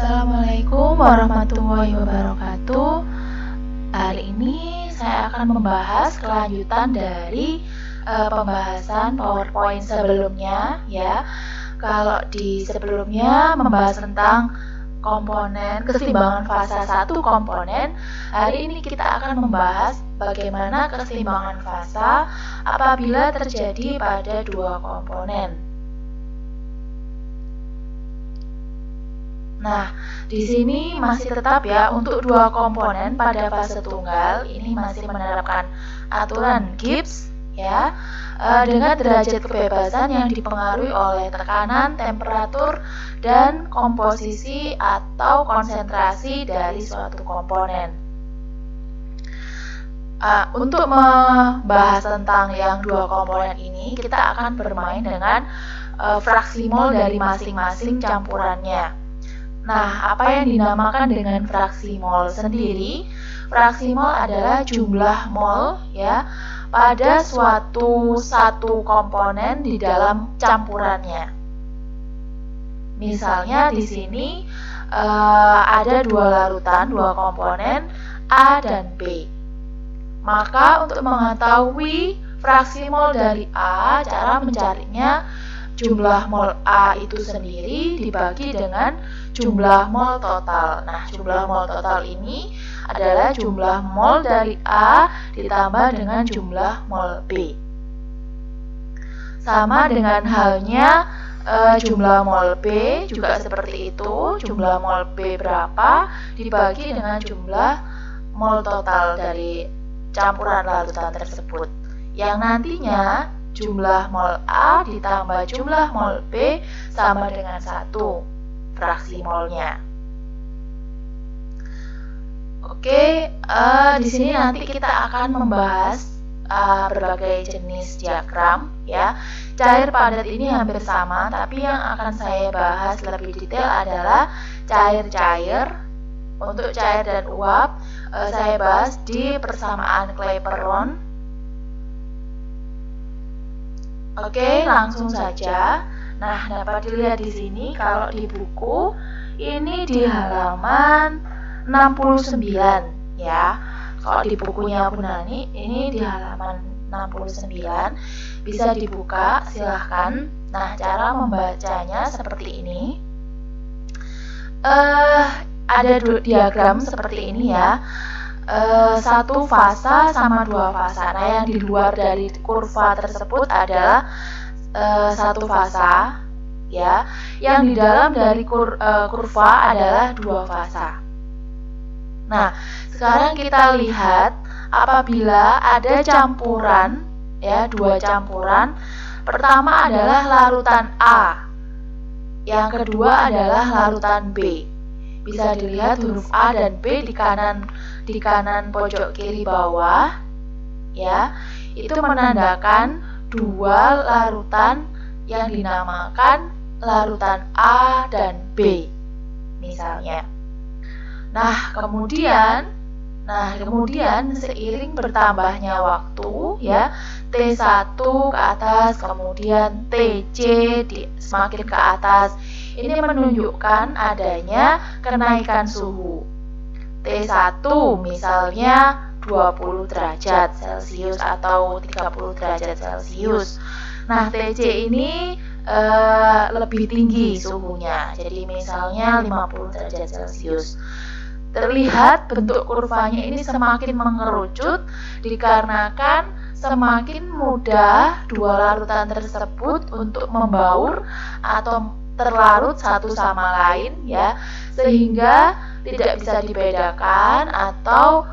Assalamualaikum warahmatullahi wabarakatuh. Hari ini saya akan membahas kelanjutan dari pembahasan PowerPoint sebelumnya ya. Kalau di sebelumnya membahas tentang komponen keseimbangan fasa satu komponen, hari ini kita akan membahas bagaimana keseimbangan fasa apabila terjadi pada dua komponen. Nah, di sini masih tetap ya untuk dua komponen pada fase tunggal ini masih menerapkan aturan Gibbs ya dengan derajat kebebasan yang dipengaruhi oleh tekanan, temperatur, dan komposisi atau konsentrasi dari suatu komponen. Untuk membahas tentang yang dua komponen ini, kita akan bermain dengan fraksi mol dari masing-masing campurannya. Nah, apa yang dinamakan dengan fraksi mol sendiri? Fraksi mol adalah jumlah mol ya pada satu komponen di dalam campurannya. Misalnya di sini ada dua larutan, dua komponen A dan B. Maka untuk mengetahui fraksi mol dari A, cara mencarinya jumlah mol A itu sendiri dibagi dengan jumlah mol total. Nah, jumlah mol total ini adalah jumlah mol dari A ditambah dengan jumlah mol B. Sama dengan halnya jumlah mol B juga seperti itu. Jumlah mol B berapa dibagi dengan jumlah mol total dari campuran larutan tersebut. Yang nantinya jumlah mol A ditambah jumlah mol B sama dengan 1 fraksi molnya. Oke, di sini nanti kita akan membahas berbagai jenis diagram ya. Cair padat ini hampir sama, tapi yang akan saya bahas lebih detail adalah cair-cair. Untuk cair dan uap saya bahas di persamaan Clapeyron. Oke, langsung saja. Nah, dapat dilihat di sini kalau di buku ini di halaman 69 ya. Kalau di bukunya Bu Nani ini di halaman 69 bisa dibuka, silahkan. Nah, cara membacanya seperti ini. Ada diagram seperti ini ya. Satu fasa sama dua fasa. Nah, yang di luar dari kurva tersebut adalah satu fasa ya. Yang di dalam dari kurva adalah dua fasa. Nah, sekarang kita lihat apabila ada campuran ya, dua campuran. Pertama adalah larutan A. Yang kedua adalah larutan B. Bisa dilihat huruf A dan B di kanan pojok kiri bawah ya. Itu menandakan dua larutan yang dinamakan larutan A dan B misalnya. Nah, kemudian seiring bertambahnya waktu ya, T1 ke atas, kemudian TC semakin ke atas. Ini menunjukkan adanya kenaikan suhu. T1 misalnya 20 derajat Celcius atau 30 derajat Celcius. Nah, TC ini lebih tinggi suhunya. Jadi misalnya 50 derajat Celcius. Terlihat bentuk kurvanya ini semakin mengerucut dikarenakan semakin mudah dua larutan tersebut untuk membaur atau terlarut satu sama lain ya, sehingga tidak bisa dibedakan atau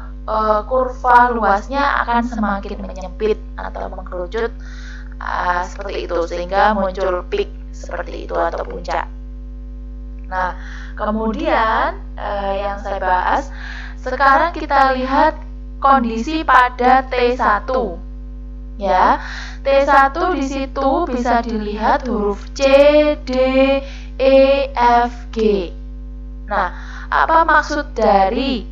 kurva luasnya akan semakin menyempit atau mengerucut seperti itu, sehingga muncul peak seperti itu atau puncak. Nah, kemudian yang saya bahas sekarang kita lihat kondisi pada T1 ya. T1 di situ bisa dilihat huruf C, D, E, F, G. Nah, apa maksud dari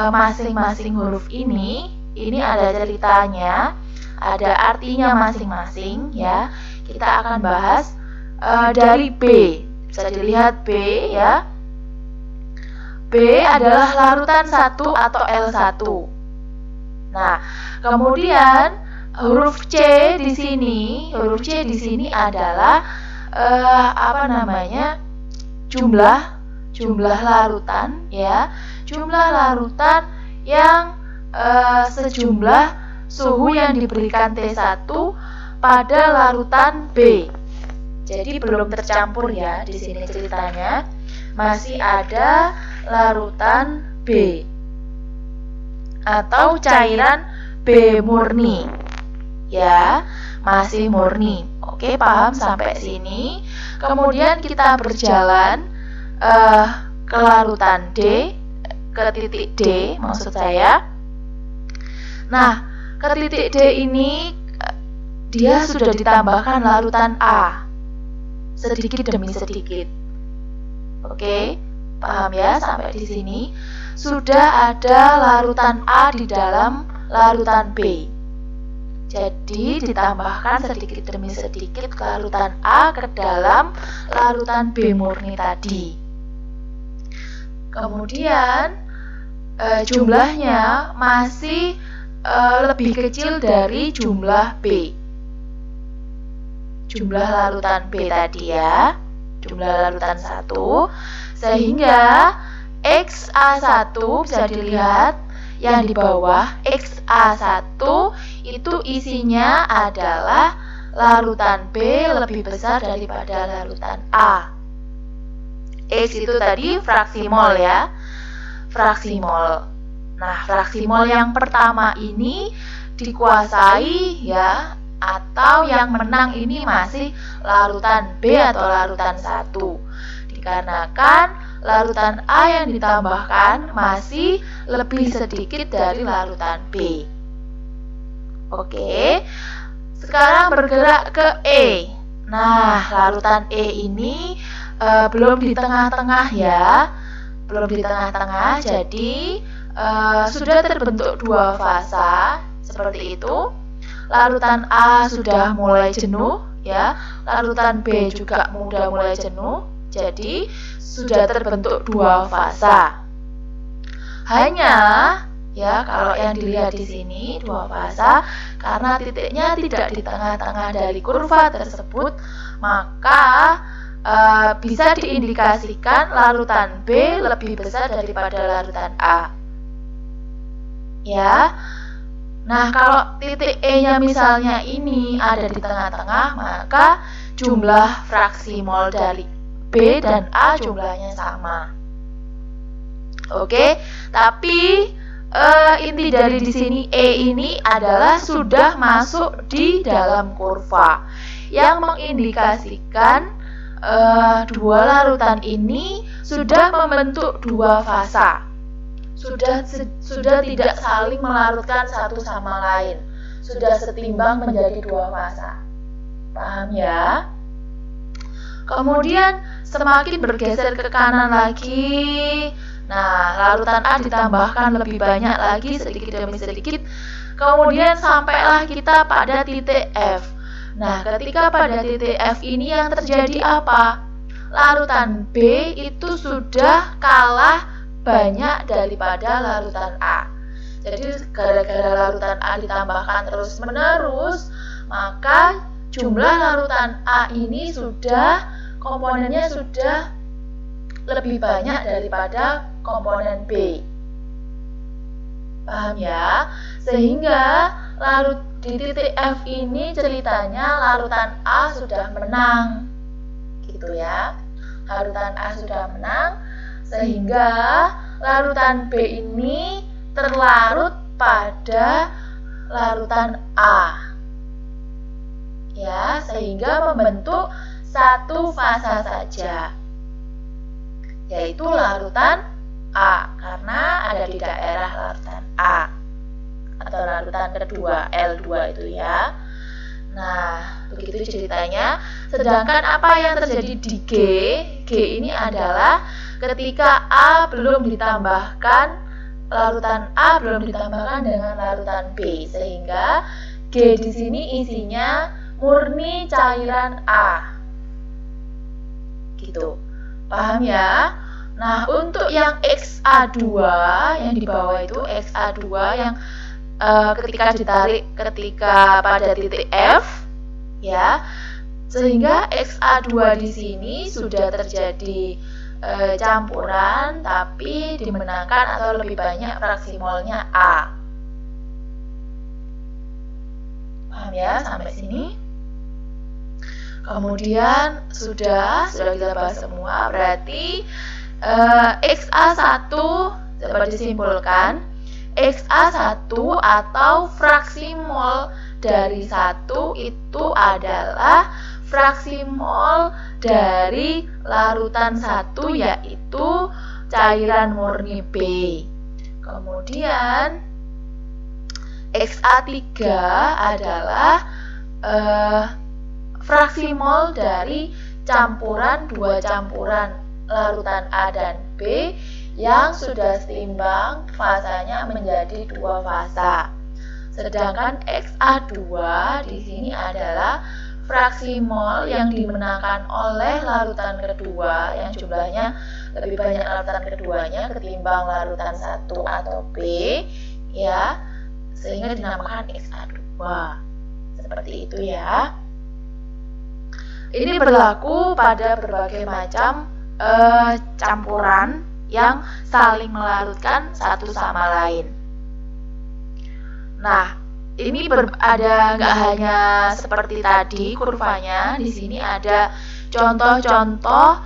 masing-masing huruf ini? Ini ada ceritanya, ada artinya masing-masing ya. Kita akan bahas dari B. Bisa dilihat B ya. B adalah larutan 1 atau L1. Nah, kemudian huruf C di sini adalah jumlah larutan ya. Jumlah larutan yang sejumlah suhu yang diberikan T1 pada larutan B. Jadi belum tercampur ya di sini ceritanya. Masih ada larutan B atau cairan B murni. Ya, masih murni. Oke, paham sampai sini? Kemudian kita berjalan ke larutan D, ke titik D maksud saya. Nah, ke titik D ini dia sudah ditambahkan larutan A sedikit demi sedikit. Oke, paham ya sampai di sini? Sudah ada larutan A di dalam larutan B. Jadi ditambahkan sedikit demi sedikit ke larutan A ke dalam larutan B murni tadi. Kemudian jumlahnya masih lebih kecil dari jumlah B. Jumlah larutan B tadi ya, jumlah larutan 1, sehingga XA1 bisa dilihat yang di bawah, XA1 itu isinya adalah larutan B lebih besar daripada larutan A. X itu tadi fraksi mol ya, fraksi mol. Nah, fraksi mol yang pertama ini dikuasai ya, atau yang menang ini masih larutan B atau larutan 1. Dikarenakan larutan A yang ditambahkan masih lebih sedikit dari larutan B. Oke, sekarang bergerak ke E. Nah, larutan E ini belum di tengah-tengah ya, belum di tengah-tengah, jadi sudah terbentuk dua fasa seperti itu. Larutan A sudah mulai jenuh ya, larutan B juga sudah mulai jenuh. Jadi sudah terbentuk dua fasa. Hanya ya kalau yang dilihat di sini dua fasa, karena titiknya tidak di tengah-tengah dari kurva tersebut, maka bisa diindikasikan larutan B lebih besar daripada larutan A. Ya. Nah, kalau titik E-nya misalnya ini ada di tengah-tengah, maka jumlah fraksi mol dari B dan A jumlahnya sama. Oke, tapi inti dari di sini E ini adalah sudah masuk di dalam kurva yang mengindikasikan dua larutan ini sudah membentuk dua fasa. Sudah tidak saling melarutkan satu sama lain. Sudah setimbang menjadi dua fasa. Paham ya? Kemudian semakin bergeser ke kanan lagi, nah larutan A ditambahkan lebih banyak lagi sedikit demi sedikit. Kemudian sampailah kita pada titik F. Nah, ketika pada titik F ini yang terjadi apa? Larutan B itu sudah kalah banyak daripada larutan A. Jadi gara-gara larutan A ditambahkan terus-menerus, maka jumlah larutan A ini sudah komponennya sudah lebih banyak daripada komponen B. Paham ya? Sehingga di titik F ini ceritanya larutan A sudah menang. Gitu ya. Larutan A sudah menang sehingga larutan B ini terlarut pada larutan A. Ya, sehingga membentuk satu fasa saja, yaitu larutan A, karena ada di daerah larutan A atau larutan kedua, L2 itu ya. Nah, begitu ceritanya. Sedangkan apa yang terjadi di G? G ini adalah ketika A belum ditambahkan, larutan A belum ditambahkan dengan larutan B, sehingga G di sini isinya murni cairan A. Gitu. Paham ya? Nah, untuk yang XA2 yang di bawah itu XA2 yang ketika ditarik ketika pada titik F, ya, sehingga XA2 di sini sudah terjadi campuran, tapi dimenangkan atau lebih banyak fraksi molnya A. Paham ya sampai sini? Kemudian sudah kita bahas semua, berarti XA1 dapat disimpulkan XA1 atau fraksi mol dari 1 itu adalah fraksi mol dari larutan 1, yaitu cairan murni B. Kemudian XA3 adalah fraksi mol dari campuran 2 campuran larutan A dan B yang sudah seimbang fasanya menjadi 2 fasa. Sedangkan XA2 di sini adalah fraksi mol yang dimenangkan oleh larutan kedua yang jumlahnya lebih banyak larutan keduanya ketimbang larutan 1 atau B, ya, sehingga dinamakan XA2. Seperti itu ya. Ini berlaku pada berbagai macam campuran yang saling melarutkan satu sama lain. Nah, ini ada nggak hanya seperti tadi kurvanya, di sini ada contoh-contoh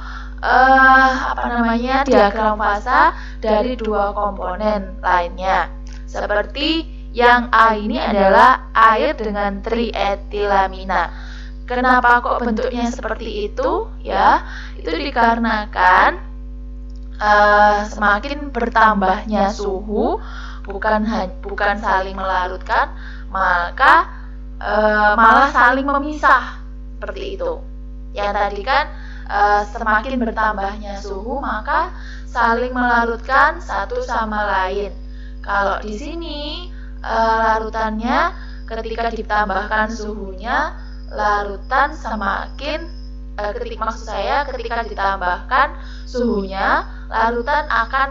diagram fasa dari 2 komponen lainnya. Seperti yang A ini adalah air dengan trietilamina. Kenapa kok bentuknya seperti itu? Ya, itu dikarenakan semakin bertambahnya suhu, bukan saling melarutkan, maka malah saling memisah seperti itu. Yang tadi kan semakin bertambahnya suhu maka saling melarutkan satu sama lain. Kalau di sini larutannya ketika ditambahkan suhunya, larutan semakin ketika ditambahkan suhunya, larutan akan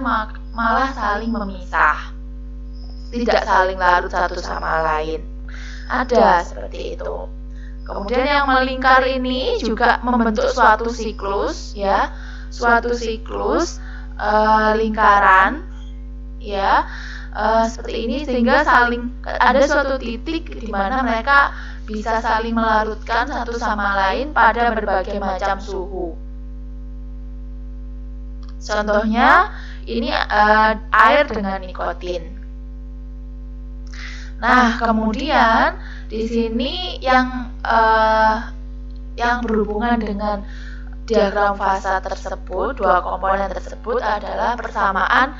malah saling memisah, tidak saling larut satu sama lain. Ada seperti itu. Kemudian yang melingkar ini juga membentuk suatu siklus, ya, suatu siklus lingkaran, ya, seperti ini, sehingga ada suatu titik di mana mereka bisa saling melarutkan satu sama lain pada berbagai macam suhu. Contohnya ini air dengan nikotin. Nah, kemudian di sini yang berhubungan dengan diagram fasa tersebut, 2 komponen tersebut adalah persamaan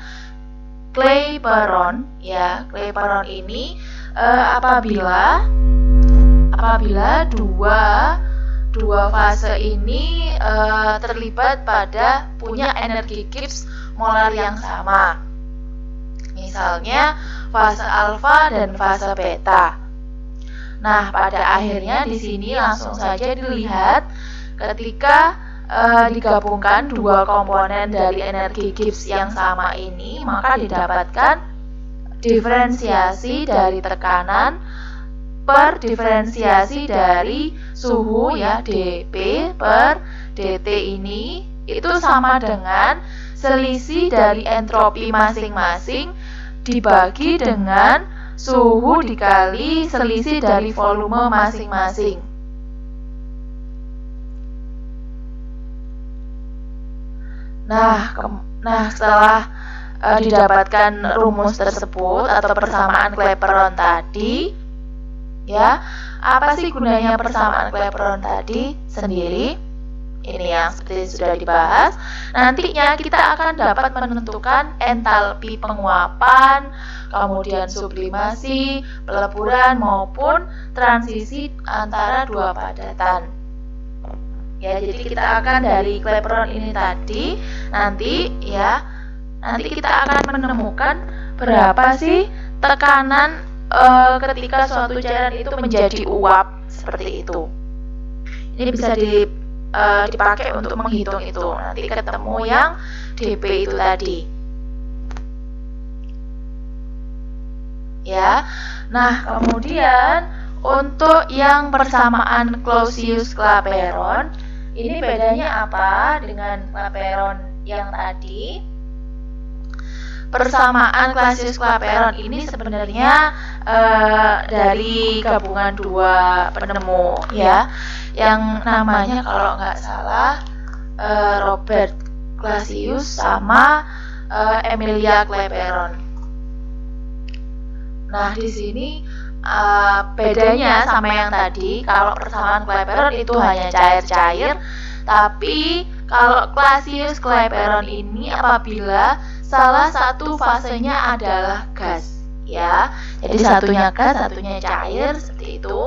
Clapeyron, ya. Clapeyron ini apabila dua fase ini terlibat pada punya energi Gibbs molar yang sama. Misalnya fase alfa dan fase beta. Nah, pada akhirnya di sini langsung saja dilihat ketika digabungkan 2 komponen dari energi Gibbs yang sama ini, maka didapatkan diferensiasi dari tekanan per diferensiasi dari suhu, ya, dP per dt ini itu sama dengan selisih dari entropi masing-masing dibagi dengan suhu dikali selisih dari volume masing-masing. Nah, setelah didapatkan rumus tersebut atau persamaan Clapeyron tadi, ya, apa sih gunanya persamaan Clapeyron tadi sendiri? Ini yang seperti sudah dibahas. Nantinya kita akan dapat menentukan entalpi penguapan, kemudian sublimasi, peleburan maupun transisi antara 2 padatan. Ya, jadi kita akan dari Clapeyron ini tadi nanti kita akan menemukan berapa sih tekanan ketika suatu cairan itu menjadi uap, seperti itu. Ini bisa dipakai untuk menghitung itu. Nanti ketemu yang dP itu tadi. Ya. Nah, kemudian untuk yang persamaan Clausius-Clapeyron, ini bedanya apa dengan Clapeyron yang tadi? Persamaan Clausius-Clapeyron ini sebenarnya dari gabungan dua penemu, ya, yang namanya kalau nggak salah Robert Clausius sama Emilia Clapeyron. Nah, di sini bedanya sama yang tadi, kalau persamaan Clapeyron itu hanya cair-cair, tapi kalau Clausius-Clapeyron ini apabila salah satu fasenya adalah gas, ya. Jadi satunya gas, satunya cair, seperti itu.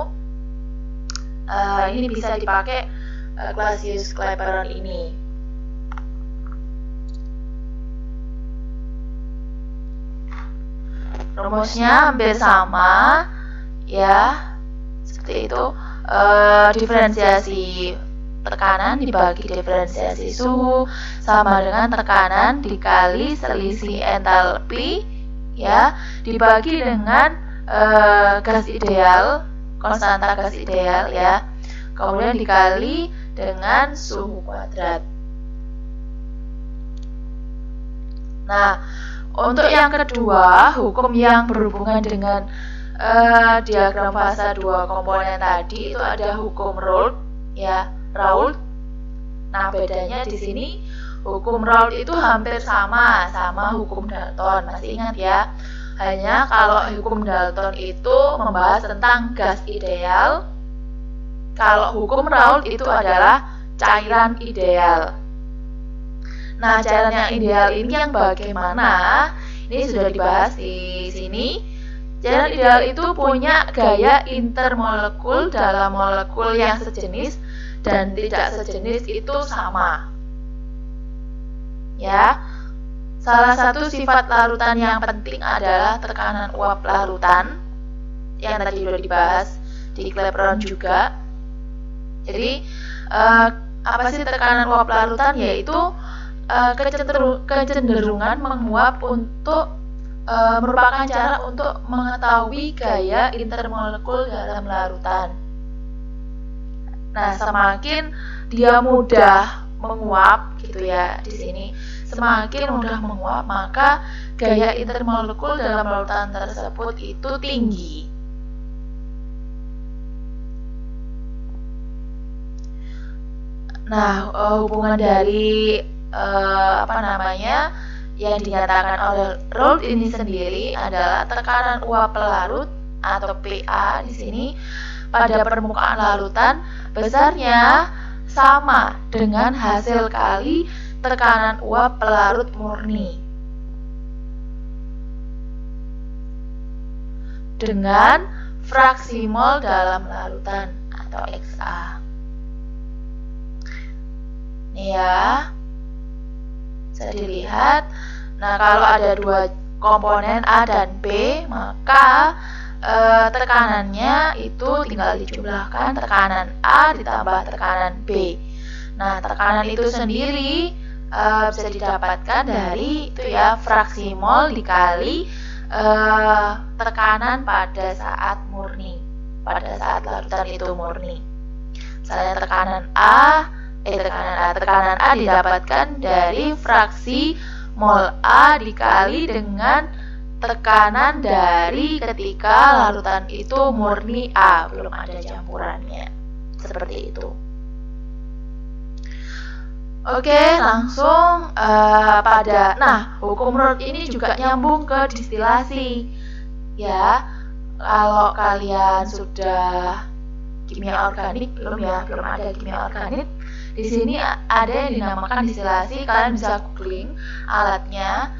Ini bisa dipakai Clausius-Clapeyron ini. Rumusnya hampir sama, ya, seperti itu. Diferensiasi tekanan dibagi diferensiasi suhu sama dengan tekanan dikali selisih entalpi, ya, dibagi dengan gas ideal, konstanta gas ideal, ya, kemudian dikali dengan suhu kuadrat. Nah, untuk yang kedua, hukum yang berhubungan dengan diagram fasa dua komponen tadi itu ada hukum Raoult, ya, Raoult. Nah, bedanya di sini hukum Raoult itu hampir sama hukum Dalton. Masih ingat ya? Hanya kalau hukum Dalton itu membahas tentang gas ideal, kalau hukum Raoult itu adalah cairan ideal. Nah, cairan yang ideal ini yang bagaimana? Ini sudah dibahas di sini. Cairan ideal itu punya gaya intermolekul dalam molekul yang sejenis dan tidak sejenis itu sama. Ya. Salah satu sifat larutan yang penting adalah tekanan uap larutan yang tadi sudah dibahas di Clapeyron juga. Jadi, apa sih tekanan uap larutan? Yaitu kecenderungan menguap untuk merupakan cara untuk mengetahui gaya intermolekul dalam larutan. Nah, semakin dia mudah menguap gitu ya di sini, semakin mudah menguap maka gaya intermolekul dalam larutan tersebut itu tinggi. Nah, hubungan dari yang dinyatakan oleh Raoult ini sendiri adalah tekanan uap pelarut atau PA di sini pada permukaan larutan besarnya sama dengan hasil kali tekanan uap pelarut murni dengan fraksi mol dalam larutan atau XA. Nih ya, bisa dilihat. Nah, kalau ada dua komponen A dan B, maka tekanannya itu tinggal dijumlahkan tekanan A ditambah tekanan B. Nah, tekanan itu sendiri bisa didapatkan dari itu ya, fraksi mol dikali tekanan pada saat murni, pada saat larutan itu murni. Misalnya tekanan A didapatkan dari fraksi mol A dikali dengan tekanan dari ketika larutan itu murni A, belum ada campurannya. Seperti itu. Oke, langsung hukum Raoult ini juga nyambung ke distilasi. Ya, kalau kalian sudah kimia organik, belum ada kimia organik. Di sini ada yang dinamakan distilasi, kalian bisa googling alatnya.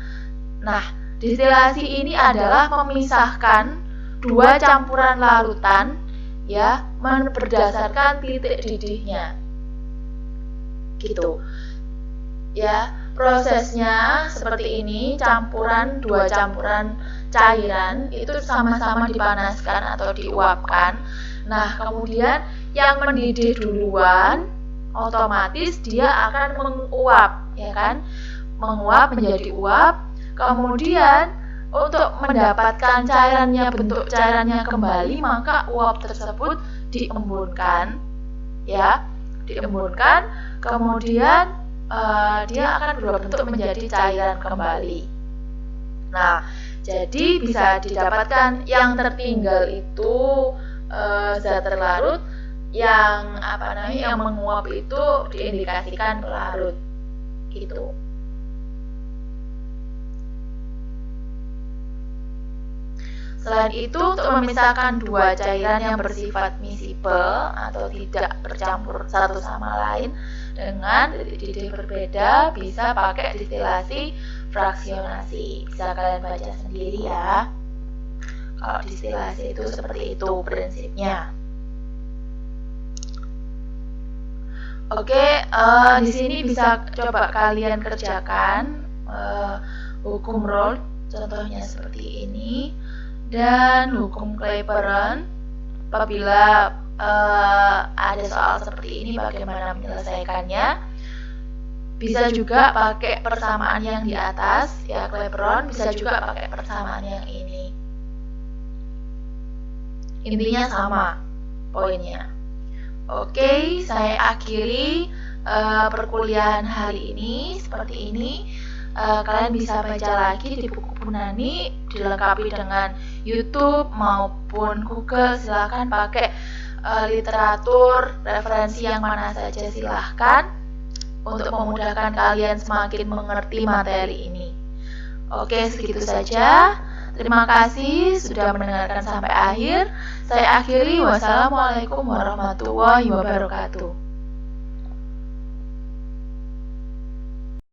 Nah, distilasi ini adalah memisahkan dua campuran larutan ya berdasarkan titik didihnya. Gitu. Ya, prosesnya seperti ini, dua campuran cairan itu sama-sama dipanaskan atau diuapkan. Nah, kemudian yang mendidih duluan otomatis dia akan menguap, ya kan? Menguap menjadi uap. Kemudian untuk mendapatkan cairannya, bentuk cairannya kembali, maka uap tersebut diembunkan, ya, diembunkan. Kemudian dia akan berubah bentuk menjadi cairan kembali. Nah, jadi bisa didapatkan yang tertinggal itu zat terlarut, yang yang menguap itu diindikasikan pelarut, gitu. Selain itu, untuk memisahkan dua cairan yang bersifat miscible atau tidak bercampur satu sama lain dengan titik berbeda, bisa pakai distilasi fraksionasi. Bisa kalian baca sendiri ya. Kalau distilasi itu seperti itu prinsipnya. Oke, di sini bisa coba kalian kerjakan hukum Rolle, contohnya seperti ini. Dan hukum Clapeyron, apabila ada soal seperti ini bagaimana menyelesaikannya. Bisa juga pakai persamaan yang di atas, ya Clapeyron, bisa juga pakai persamaan yang ini. Intinya sama poinnya. Oke, saya akhiri perkuliahan hari ini seperti ini. Kalian bisa baca lagi di buku Punani, dilengkapi dengan YouTube maupun Google. Silahkan pakai literatur, referensi yang mana saja silahkan, untuk memudahkan kalian semakin mengerti materi ini. Oke, segitu saja. Terima kasih sudah mendengarkan sampai akhir. Saya akhiri. Wassalamualaikum warahmatullahi wabarakatuh.